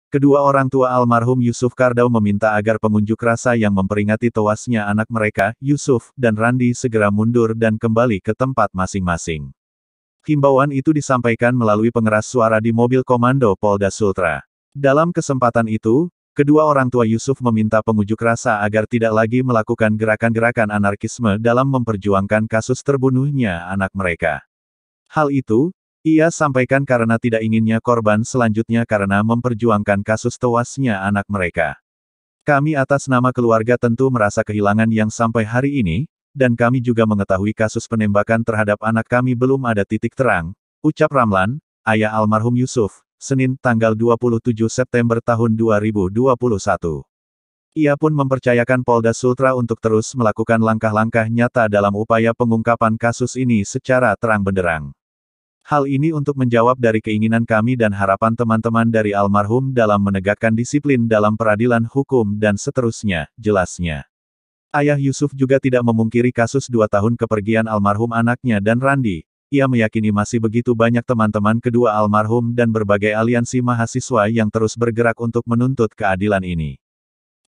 Kedua orang tua almarhum Yusuf Kardau meminta agar pengunjuk rasa yang memperingati tewasnya anak mereka, Yusuf, dan Randi segera mundur dan kembali ke tempat masing-masing. Himbauan itu disampaikan melalui pengeras suara di mobil komando Polda Sultra. Dalam kesempatan itu, kedua orang tua Yusuf meminta pengunjuk rasa agar tidak lagi melakukan gerakan-gerakan anarkisme dalam memperjuangkan kasus terbunuhnya anak mereka. Hal itu, ia sampaikan karena tidak inginnya korban selanjutnya karena memperjuangkan kasus tewasnya anak mereka. Kami atas nama keluarga tentu merasa kehilangan yang sampai hari ini, dan kami juga mengetahui kasus penembakan terhadap anak kami belum ada titik terang, ucap Ramlan, ayah almarhum Yusuf, Senin tanggal 27 September tahun 2021. Ia pun mempercayakan Polda Sultra untuk terus melakukan langkah-langkah nyata dalam upaya pengungkapan kasus ini secara terang benderang. Hal ini untuk menjawab dari keinginan kami dan harapan teman-teman dari almarhum dalam menegakkan disiplin dalam peradilan hukum dan seterusnya, jelasnya. Ayah Yusuf juga tidak memungkiri kasus 2 tahun kepergian almarhum anaknya dan Randi. Ia meyakini masih begitu banyak teman-teman kedua almarhum dan berbagai aliansi mahasiswa yang terus bergerak untuk menuntut keadilan ini.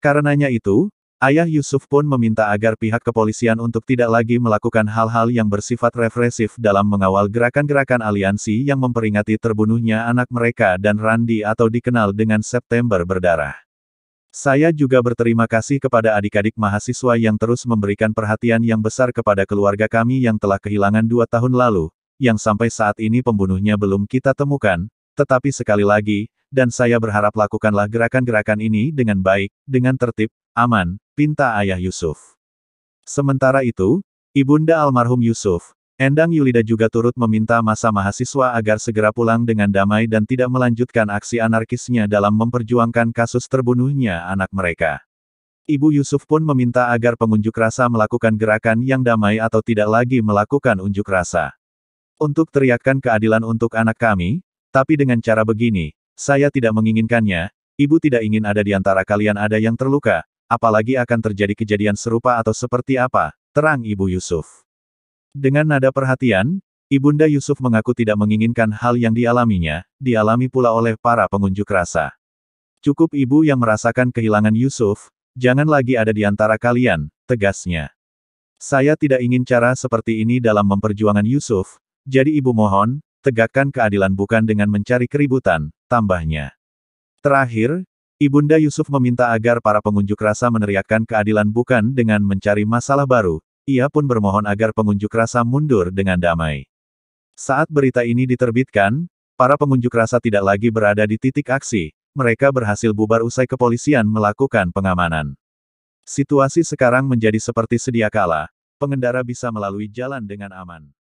Karenanya itu, Ayah Yusuf pun meminta agar pihak kepolisian untuk tidak lagi melakukan hal-hal yang bersifat represif dalam mengawal gerakan-gerakan aliansi yang memperingati terbunuhnya anak mereka dan Randi atau dikenal dengan September Berdarah. Saya juga berterima kasih kepada adik-adik mahasiswa yang terus memberikan perhatian yang besar kepada keluarga kami yang telah kehilangan 2 tahun lalu, yang sampai saat ini pembunuhnya belum kita temukan, tetapi sekali lagi, dan saya berharap lakukanlah gerakan-gerakan ini dengan baik, dengan tertib, aman, pinta ayah Yusuf. Sementara itu, ibunda almarhum Yusuf, Endang Yulida juga turut meminta massa mahasiswa agar segera pulang dengan damai dan tidak melanjutkan aksi anarkisnya dalam memperjuangkan kasus terbunuhnya anak mereka. Ibu Yusuf pun meminta agar pengunjuk rasa melakukan gerakan yang damai atau tidak lagi melakukan unjuk rasa. Untuk teriakkan keadilan untuk anak kami, tapi dengan cara begini, saya tidak menginginkannya, ibu tidak ingin ada di antara kalian ada yang terluka, apalagi akan terjadi kejadian serupa atau seperti apa, terang Ibu Yusuf. Dengan nada perhatian, Ibunda Yusuf mengaku tidak menginginkan hal yang dialaminya, dialami pula oleh para pengunjuk rasa. Cukup ibu yang merasakan kehilangan Yusuf, jangan lagi ada di antara kalian, tegasnya. Saya tidak ingin cara seperti ini dalam memperjuangkan Yusuf, jadi ibu mohon, tegakkan keadilan bukan dengan mencari keributan, tambahnya. Terakhir, Ibunda Yusuf meminta agar para pengunjuk rasa meneriakkan keadilan bukan dengan mencari masalah baru, ia pun bermohon agar pengunjuk rasa mundur dengan damai. Saat berita ini diterbitkan, para pengunjuk rasa tidak lagi berada di titik aksi, mereka berhasil bubar usai kepolisian melakukan pengamanan. Situasi sekarang menjadi seperti sedia kala, pengendara bisa melalui jalan dengan aman.